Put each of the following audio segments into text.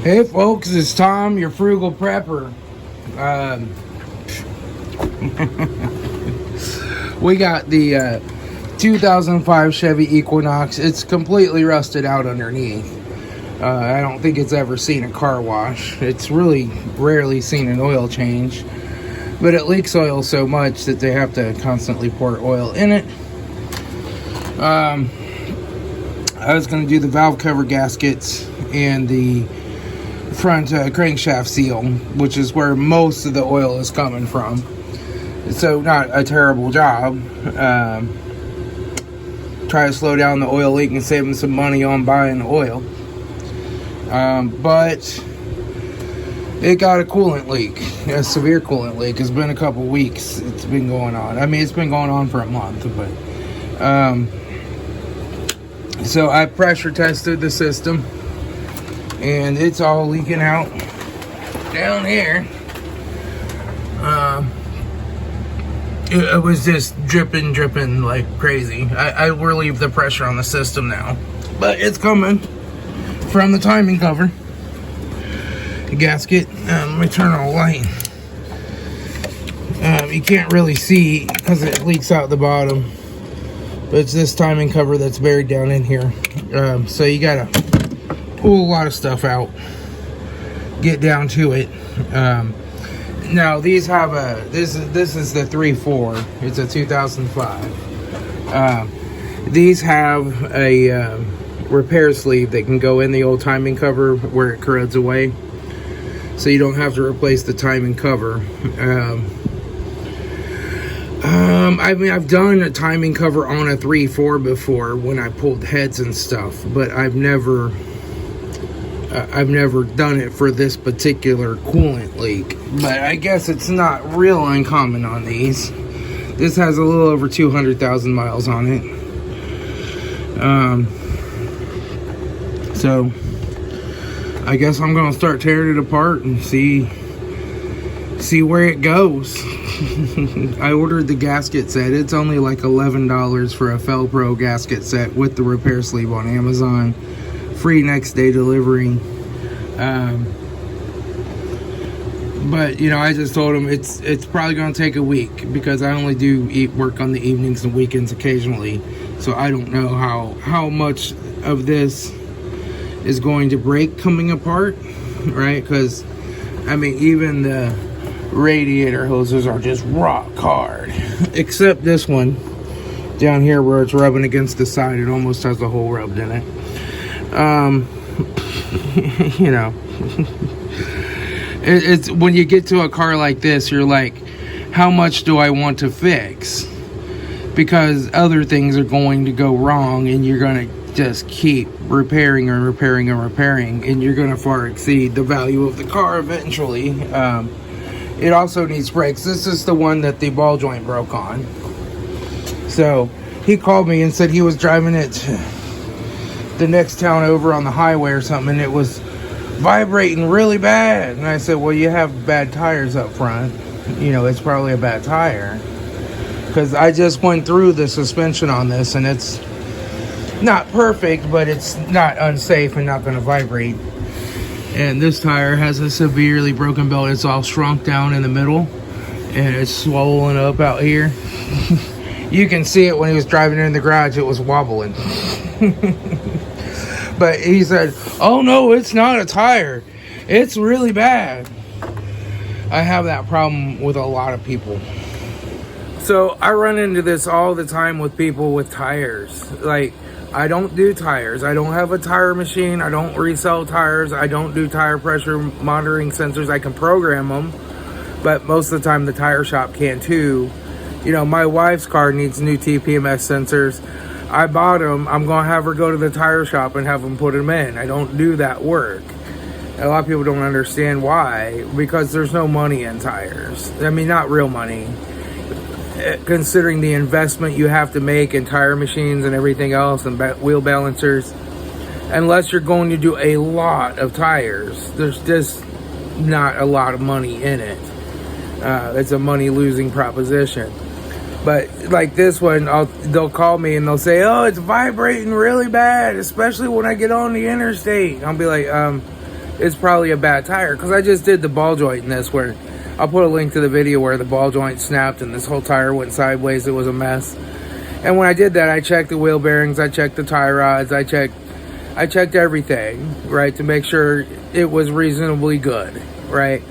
Hey folks, it's Tom, your frugal prepper. We got the 2005 Chevy Equinox. It's completely rusted out underneath. I don't think it's ever seen a car wash. It's really rarely seen an oil change, but it leaks oil so much that they have to constantly pour oil in it. I was going to do the valve cover gaskets and the front crankshaft seal, which is where most of the oil is coming from. So not a terrible job. Try to slow down the oil leak and save them some money on buying oil. But it got a coolant leak, a severe coolant leak. It's been a couple weeks. It's been going on. I mean, it's been going on for a month, but so I pressure tested the system, and it's all leaking out down here. It was just dripping like crazy. I relieved the pressure on the system now, but it's coming from the timing cover gasket. Let me turn on the light. You can't really see because it leaks out the bottom, but it's this timing cover that's buried down in here. So you gotta pull a lot of stuff out, get down to it. Now these have a this is the 3.4. It's a 2005. These have a repair sleeve that can go in the old timing cover where it corrodes away, so you don't have to replace the timing cover. I mean, I've done a timing cover on a 3.4 before when I pulled heads and stuff, but I've never done it for this particular coolant leak. But I guess it's not real uncommon on these. This has a little over 200,000 miles on it. So I guess I'm gonna start tearing it apart and see where it goes. I ordered the gasket set. It's only like $11 for a Pro gasket set with the repair sleeve on Amazon. Free next day delivery. But you know, I just told him it's probably gonna take a week because I only do work on the evenings and weekends occasionally, so I don't know how much of this is going to break coming apart, right? Because I mean, even the radiator hoses are just rock hard, except this one down here where it's rubbing against the side. It almost has a hole rubbed in it. You know, it's when you get to a car like this, you're like, how much do I want to fix? Because other things are going to go wrong, and you're going to just keep repairing and repairing and repairing, and you're going to far exceed the value of the car eventually. It also needs brakes. This is the one that the ball joint broke on. So he called me and said he was driving it the next town over on the highway or something, and it was vibrating really bad. And I said, well, you have bad tires up front. You know, it's probably a bad tire. Because I just went through the suspension on this, and it's not perfect, but it's not unsafe and not going to vibrate. And this tire has a severely broken belt. It's all shrunk down in the middle, and it's swollen up out here. You can see it when he was driving in the garage. It was wobbling. But he said, oh no, it's not a tire, it's really bad. I have that problem with a lot of people. So I run into this all the time with people with tires. Like, I don't do tires. I don't have a tire machine. I don't resell tires. I don't do tire pressure monitoring sensors. I can program them, but most of the time the tire shop can too. You know, my wife's car needs new TPMS sensors. I bought them. I'm going to have her go to the tire shop and have them put them in. I don't do that work. A lot of people don't understand why. Because there's no money in tires. I mean, not real money. Considering the investment you have to make in tire machines and everything else and wheel balancers. Unless you're going to do a lot of tires, there's just not a lot of money in it. It's a money-losing proposition. But like this one, they'll call me and they'll say, oh, it's vibrating really bad, especially when I get on the interstate. I'll be like, it's probably a bad tire. Because I just did the ball joint in this, where I'll put a link to the video where the ball joint snapped and this whole tire went sideways. It was a mess. And when I did that, I checked the wheel bearings, I checked the tie rods, I checked everything, right, to make sure it was reasonably good, right?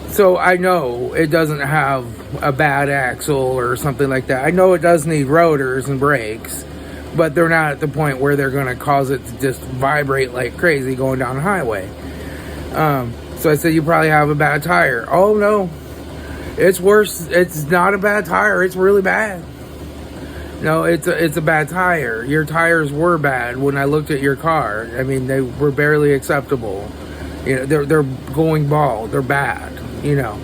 So I know it doesn't have a bad axle or something like that. I know it does need rotors and brakes, but they're not at the point where they're going to cause it to just vibrate like crazy going down the highway. So I said, you probably have a bad tire. Oh, no. It's worse. It's not a bad tire. It's really bad. No, it's a bad tire. Your tires were bad when I looked at your car. I mean, they were barely acceptable. You know, they're going bald. They're bad, you know.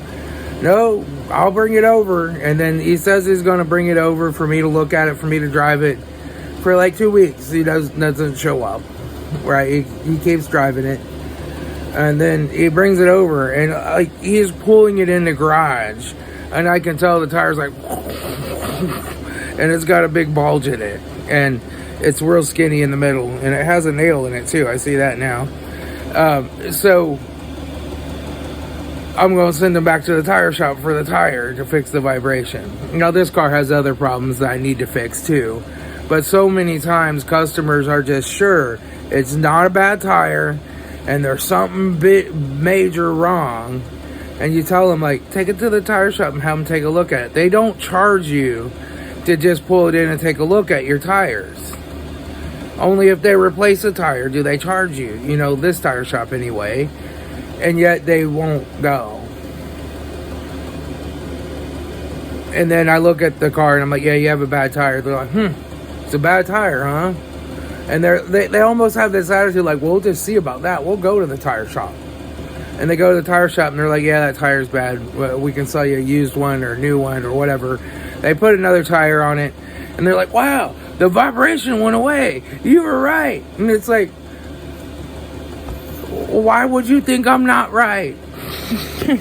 No, I'll bring it over. And then he says he's going to bring it over for me to look at it, for me to drive it for like 2 weeks. He doesn't show up, right? He keeps driving it. And then he brings it over, and like he's pulling it in the garage. And I can tell the tire's like... and it's got a big bulge in it, and it's real skinny in the middle, and it has a nail in it too. I see that now. So I'm going to send them back to the tire shop for the tire to fix the vibration. Now this car has other problems that I need to fix too, but so many times customers are just sure it's not a bad tire and there's something major wrong, and you tell them, like, take it to the tire shop and have them take a look at it. They don't charge you to just pull it in and take a look at your tires. Only if they replace a tire do they charge you. You know, this tire shop anyway. And yet they won't go. And then I look at the car and I'm like, yeah, you have a bad tire. They're like, it's a bad tire, huh? And they almost have this attitude like, we'll just see about that. We'll go to the tire shop. And they go to the tire shop and they're like, yeah, that tire's bad. We can sell you a used one or a new one or whatever. They put another tire on it, and they're like, wow, the vibration went away. You were right. And it's like, why would you think I'm not right?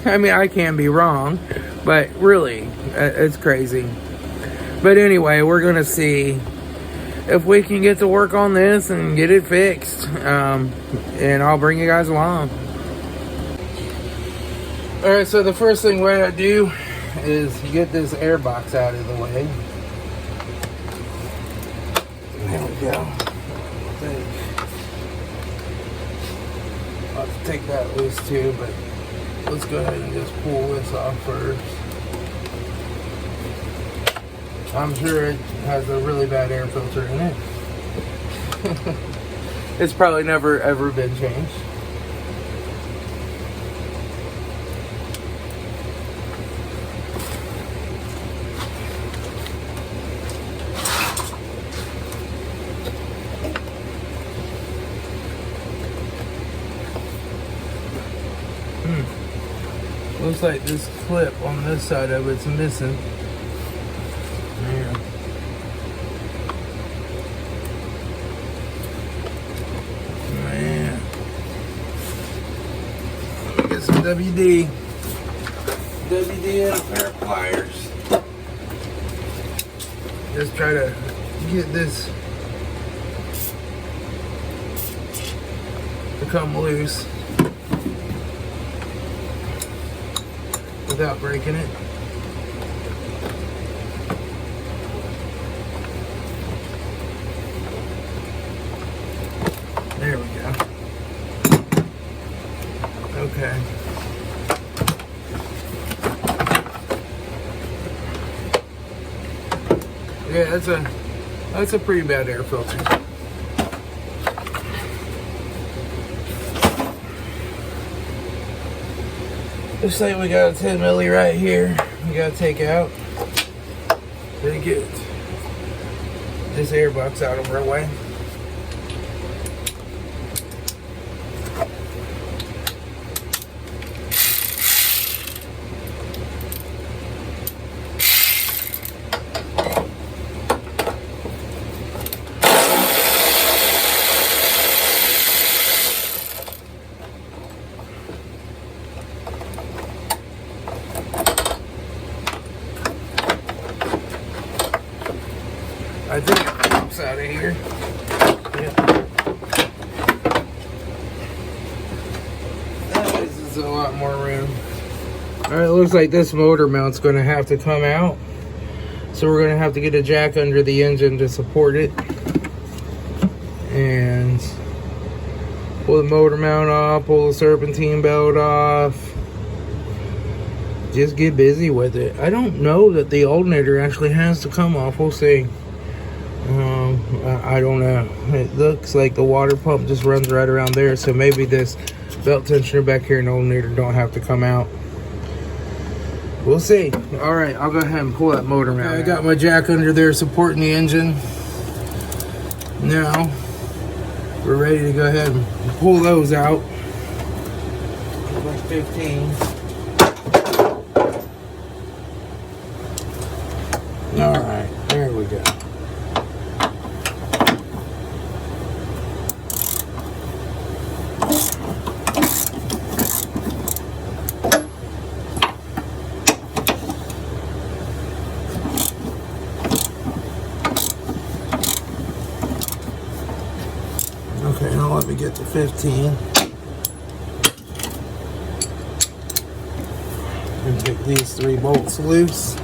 I mean, I can be wrong, but really, it's crazy. But anyway, we're going to see if we can get to work on this and get it fixed. And I'll bring you guys along. All right, so the first thing we're going to do is get this air box out of the way. There we go. I'll have to take that loose too, but let's go ahead and just pull this off first. I'm sure it has a really bad air filter in it. It's probably never ever been changed. Looks like this clip on this side of it's missing. Yeah. Man. Let me get some WD. WD and a pair of pliers. Just try to get this to come loose without breaking it. There we go. Okay. Yeah, that's a pretty bad air filter. Looks like we got a 10 milli right here. We gotta take out. Then get this air box out of our way. I think it pops out of here. Yep. a lot more room. Alright, it looks like this motor mount's going to have to come out. So we're going to have to get a jack under the engine to support it. And pull the motor mount off, pull the serpentine belt off. Just get busy with it. I don't know that the alternator actually has to come off. We'll see. I don't know. It looks like the water pump just runs right around there. So maybe this belt tensioner back here and alternator don't have to come out. We'll see. Alright, I'll go ahead and pull that motor mount. I got my jack under there supporting the engine. Now, we're ready to go ahead and pull those out. Like 15. Alright, there we go. Okay, now let me get to 15. And take these 3 bolts loose.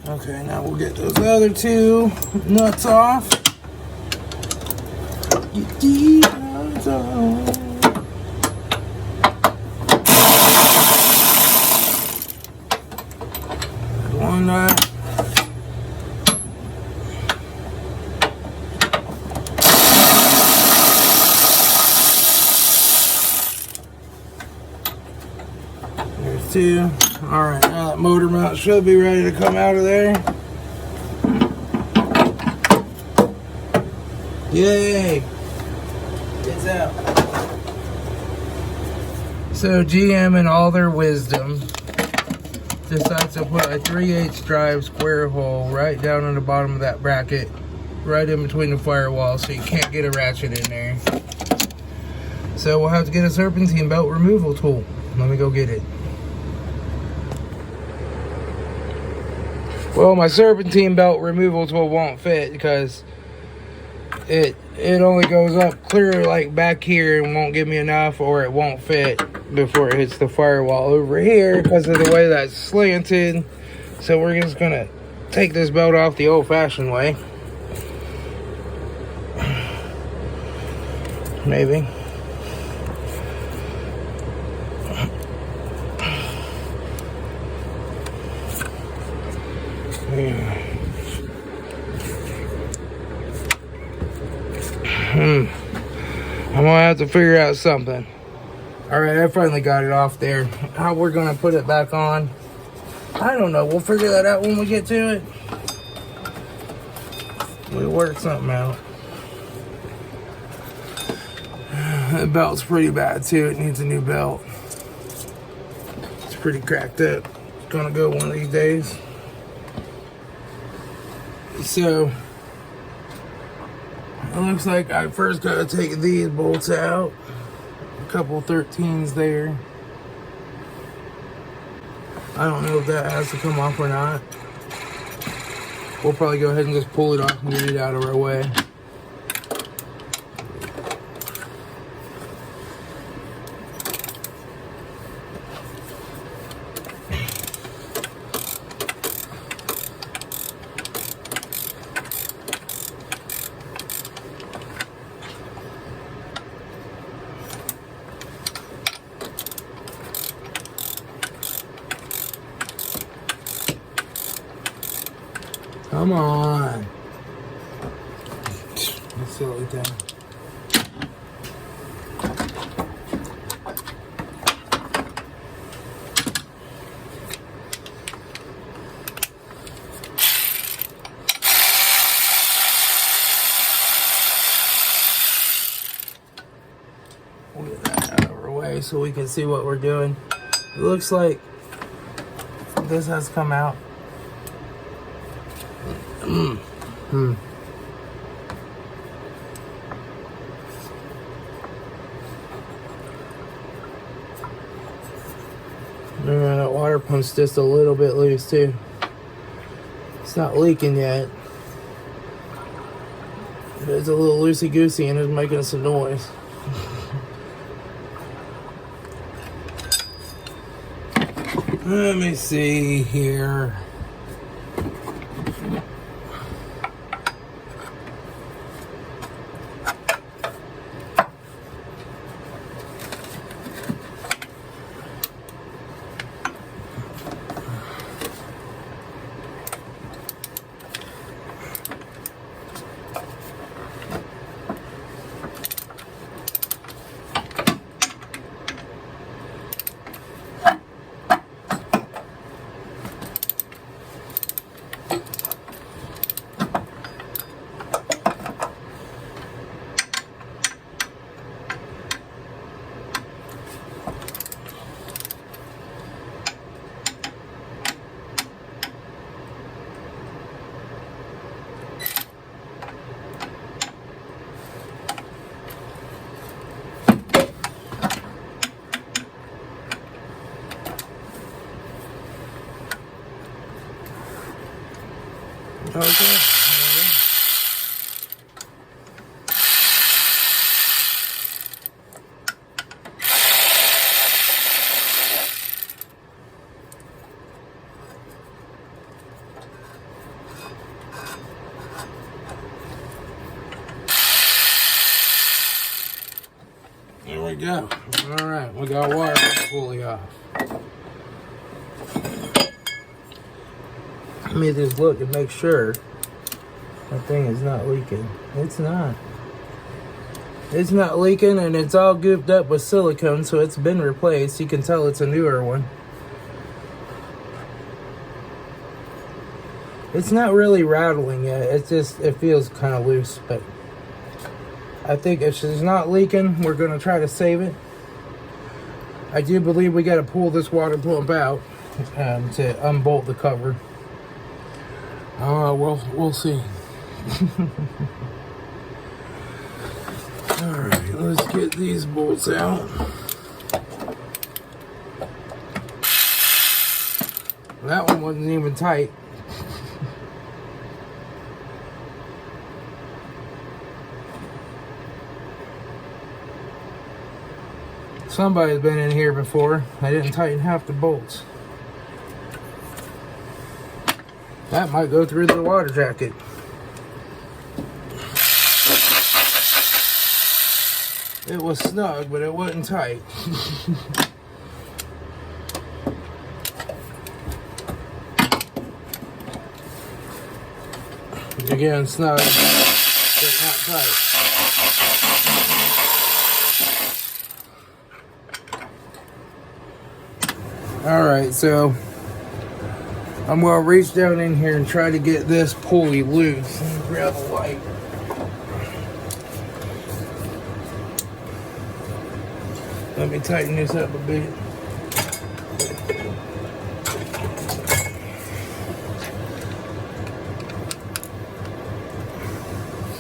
Okay, now we'll get those other 2 nuts off. Get these nuts off. One nut. There's 2. Alright, now that motor mount should be ready to come out of there. Yay! It's out. So GM in all their wisdom decides to put a 3/8 drive square hole right down in the bottom of that bracket, right in between the firewall, so you can't get a ratchet in there. So we'll have to get a serpentine belt removal tool. Let me go get it. Well, my serpentine belt removal tool won't fit because it only goes up clear like back here and won't give me enough, or it won't fit before it hits the firewall over here because of the way that's slanted. So we're just gonna take this belt off the old-fashioned way. Maybe. I'm gonna have to figure out something. Alright, I finally got it off there. How we're gonna put it back on, I don't know. We'll figure that out when we get to it. We'll work something out. The belt's pretty bad too. It needs a new belt. It's pretty cracked up. It's gonna go one of these days. So it looks like I first gotta take these bolts out. A couple 13s there. I don't know if that has to come off or not. We'll probably go ahead and just pull it off and get it out of our way. Come on. That silly thing. We'll get that out of our way so we can see what we're doing. It looks like this has come out. Yeah, that water pump's just a little bit loose too. It's not leaking yet. It's a little loosey-goosey and it's making some noise. Let me see here. Okay. There we go. All right, we got water fully off. Let me just look and make sure that thing is not leaking. It's not. It's not leaking, and it's all gooped up with silicone, so it's been replaced. You can tell it's a newer one. It's not really rattling yet. It's just, it feels kind of loose, but I think if she's not leaking, we're going to try to save it. I do believe we got to pull this water pump out to unbolt the cover. We'll see. Alright, let's get these bolts out. That one wasn't even tight. Somebody's been in here before. I didn't tighten half the bolts. That might go through the water jacket. It was snug, but it wasn't tight. Again, snug, but not tight. Alright, so I'm going to reach down in here and try to get this pulley loose. Let me grab a light. Let me tighten this up a bit.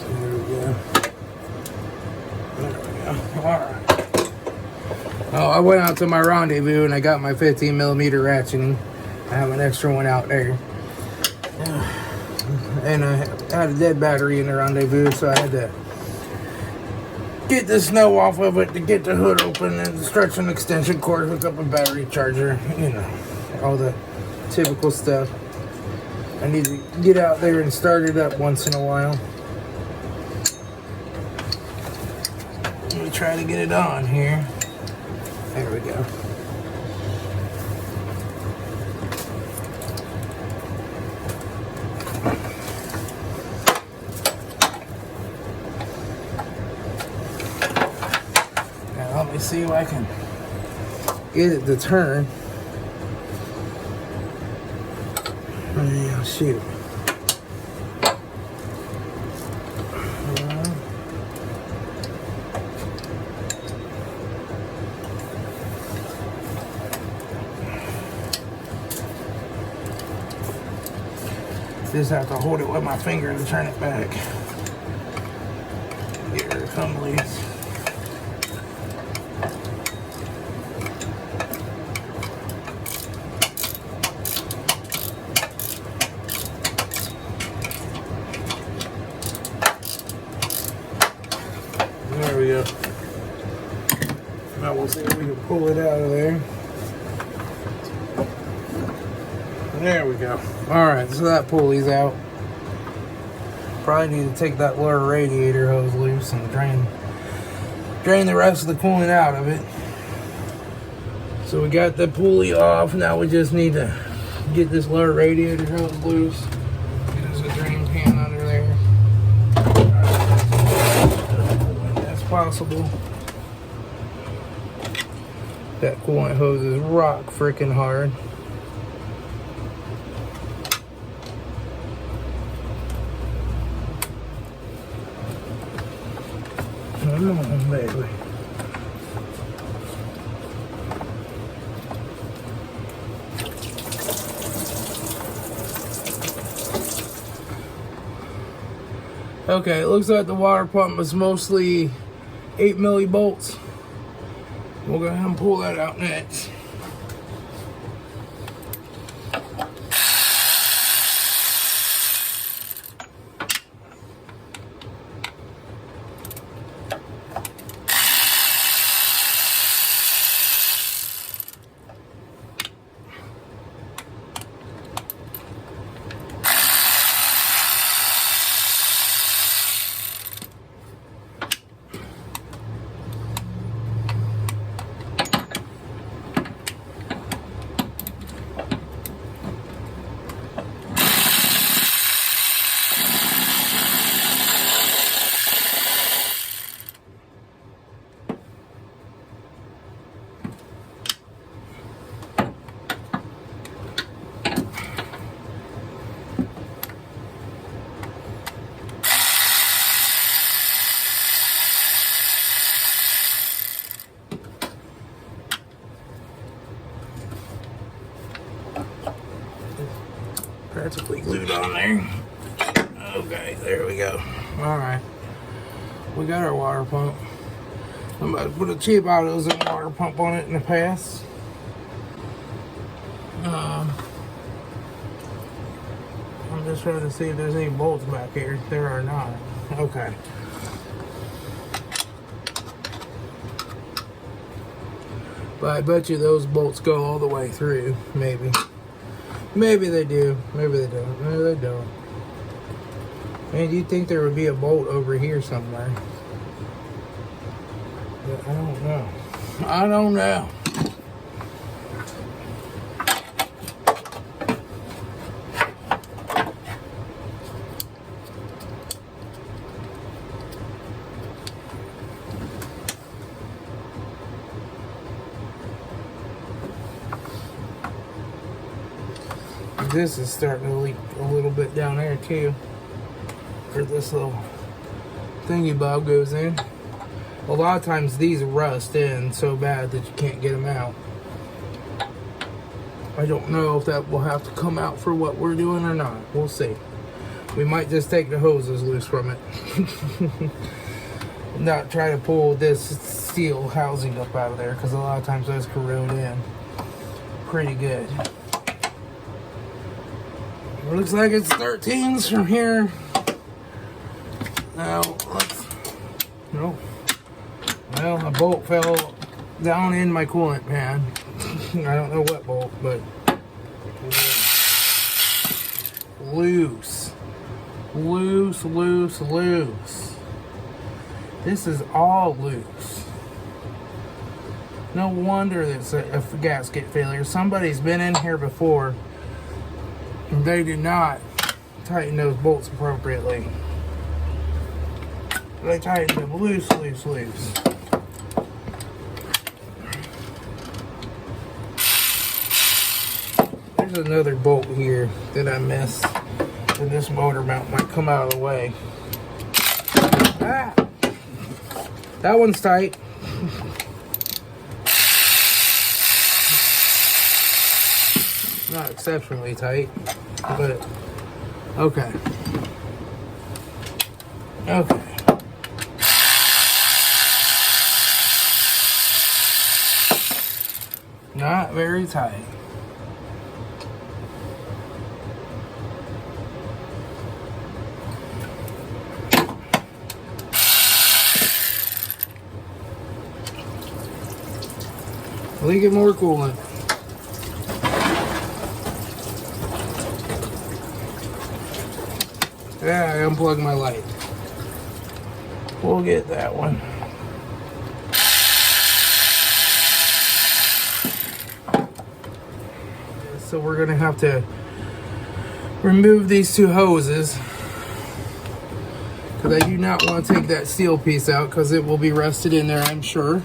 There we go. Alright. Oh, I went out to my rendezvous and I got my 15mm ratcheting. I have an extra one out there. And I had a dead battery in the rendezvous, so I had to get the snow off of it to get the hood open and stretch an extension cord, hook up a battery charger, you know, all the typical stuff. I need to get out there and start it up once in a while. Let me try to get it on here. There we go. see if I can get it to turn. Yeah, shoot. Just have to hold it with my finger and turn it back. Get rid of some leaves. There we go. Now we'll see if we can pull it out of there. There we go. Alright, so that pulley's out. Probably need to take that lower radiator hose loose and drain the rest of the coolant out of it. So we got the pulley off. Now we just need to get this lower radiator hose loose. There's a drain pan under there. That's possible. That coolant hose is rock freaking hard. Come on, baby. Okay, it looks like the water pump is mostly 8 millivolts. We'll go ahead and pull that out next. Practically glued on there. Okay, there we go. Alright. We got our water pump. I'm about to put a cheap autos and water pump on it in the past. I'm just trying to see if there's any bolts back here. There are not. Okay. But I bet you those bolts go all the way through. Maybe. Maybe they do. Maybe they don't. Maybe they don't. Man, you'd think there would be a bolt over here somewhere. But I don't know. I don't know. This is starting to leak a little bit down there too, where this little thingy bob goes in. A lot of times these rust in so bad that you can't get them out. I don't know if that will have to come out for what we're doing or not. We'll see. We might just take the hoses loose from it. Not try to pull this steel housing up out of there, because a lot of times those corrode in pretty good. It looks like it's 13s from here. Now, no. Well, a bolt fell down in my coolant pan. I don't know what bolt, but loose. Loose, loose, loose. This is all loose. No wonder it's a gasket failure. Somebody's been in here before. They did not tighten those bolts appropriately. They tightened them loose, loose, loose. There's another bolt here that I missed, and this motor mount might come out of the way. Ah, that one's tight. Not exceptionally tight, but okay. Okay. Not very tight. Leaking more coolant. Yeah, I unplugged my light. We'll get that one. So we're gonna have to remove these two hoses, because I do not want to take that steel piece out because it will be rusted in there, I'm sure.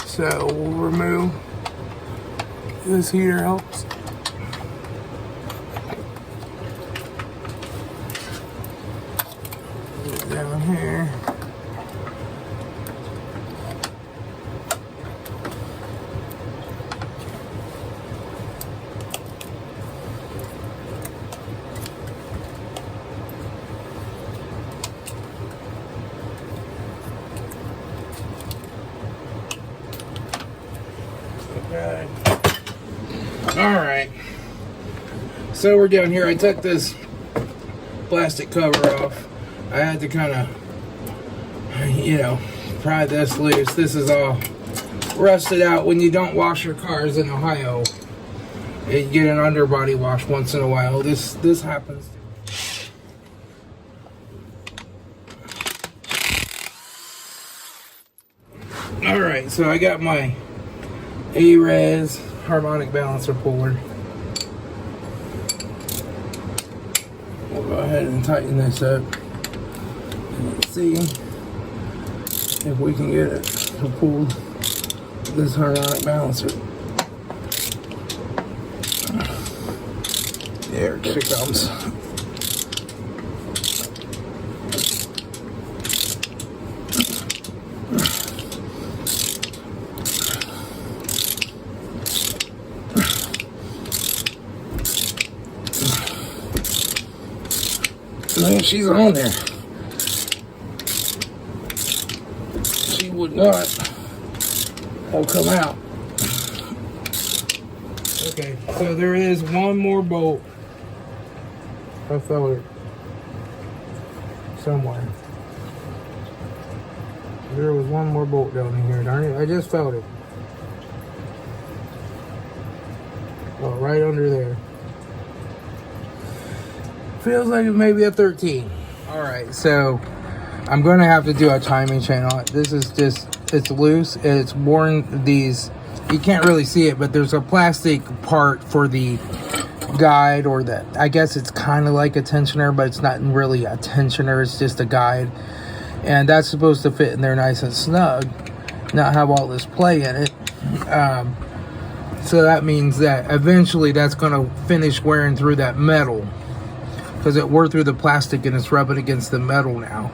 So we'll remove this heater helps. Down here. Okay. All right. So we're down here. I took this plastic cover off. I had to kind of, you know, pry this loose. This is all rusted out. When you don't wash your cars in Ohio, you get an underbody wash once in a while. This happens. All right, so I got my A-Res harmonic balancer puller. We'll go ahead and tighten this up. Let's see if we can get it to pull this harmonic balancer. There she comes. Man, she's on there. She would not all come out. Okay, so there is one more bolt. I felt it somewhere. There was one more bolt down in here, darn it. I just felt it. Oh, right under there. Feels like it may be a 13. Alright, so I'm going to have to do a timing chain on it. This is just, it's loose. It's worn these, you can't really see it, but there's a plastic part for the guide, or that, I guess it's kind of like a tensioner, but it's not really a tensioner. It's just a guide. And that's supposed to fit in there nice and snug, not have all this play in it. So that means that eventually that's going to finish wearing through that metal, because it wore through the plastic and it's rubbing against the metal now,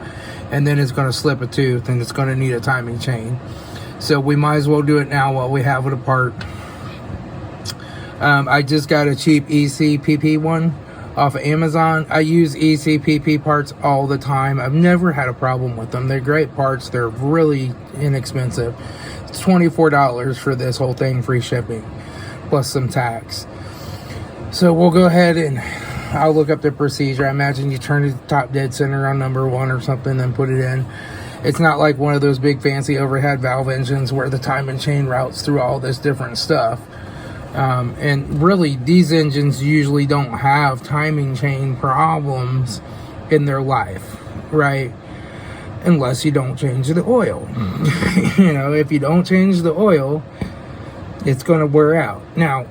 and then it's going to slip a tooth and it's going to need a timing chain. So we might as well do it now while we have it apart. I just got a cheap ECPP one off of Amazon. I use ECPP parts all the time. I've never had a problem with them. They're great parts. They're really inexpensive. It's $24 for this whole thing, free shipping plus some tax. So we'll go ahead and I'll look up the procedure. I imagine you turn the top dead center on number 1 or something, then put it in. It's not like one of those big fancy overhead valve engines where the timing chain routes through all this different stuff. And really, these engines usually don't have timing chain problems in their life, right? Unless you don't change the oil. You know, if you don't change the oil, it's going to wear out. Now,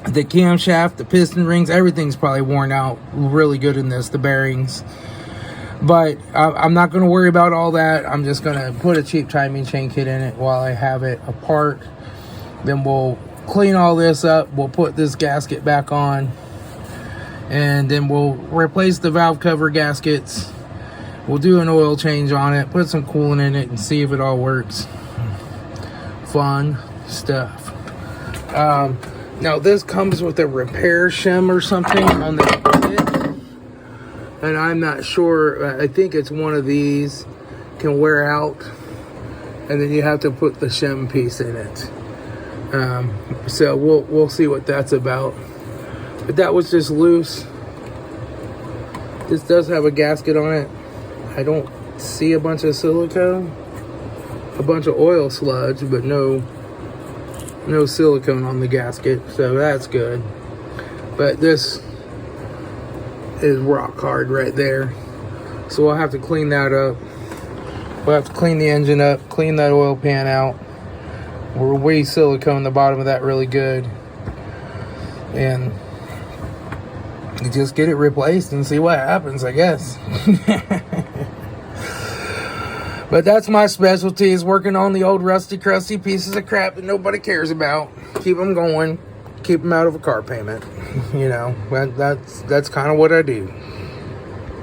the camshaft, the piston rings, everything's probably worn out really good in this, the bearings. But I'm not going to worry about all that. I'm just going to put a cheap timing chain kit in it while I have it apart. Then we'll clean all this up. We'll put this gasket back on, and then we'll replace the valve cover gaskets. We'll do an oil change on it, put some coolant in it, and see if it all works. Fun stuff. Now this comes with a repair shim or something on the kit, and I'm not sure. I think it's one of these can wear out, and then you have to put the shim piece in it. So we'll see what that's about. But that was just loose. This does have a gasket on it. I don't see a bunch of silicone, a bunch of oil sludge, but no silicone on the gasket, so that's good. But this is rock hard right there, so we'll have to clean that up. We'll have to clean the engine up, clean that oil pan out. We silicone the bottom of that really good, and you just get it replaced and see what happens, I guess. But that's my specialty, is working on the old rusty, crusty pieces of crap that nobody cares about. Keep them going. Keep them out of a car payment. You know, that's kind of what I do.